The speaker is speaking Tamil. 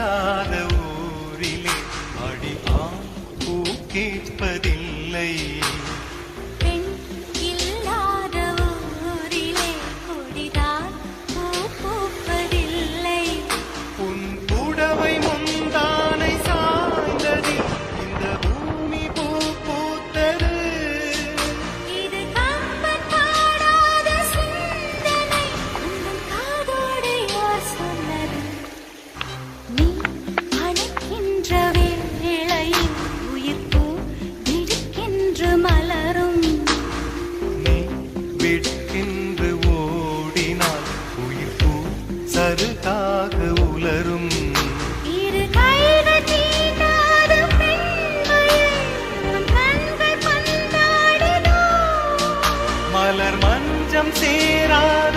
இல்லாத ஊரிலே அடி ஆண் பூ கேட்பதில்லை. பெண் இல்லாத ஊரிலே கொடிதான் பூ பூப்பதில்லை. உன் புடவை முந்தானை சாய்ந்ததில் இந்த பூமி பூ பூத்தது. இது கம்பன் பாடாத சிந்தனை, உந்தன் காதோடு யார் சொன்னது? நீ அணைக்கின்ற வேளையில் உயிர் பூ திடுக்கென்று மலரும். நீ விற்கின்று ஓடினால் உயிர் பூ சருகாக உலரும். இரு கைகள் தீண்டாத பெண்மையை உன் கண்கள் பந்தாடுதோ? மலர் மஞ்சம் சேராத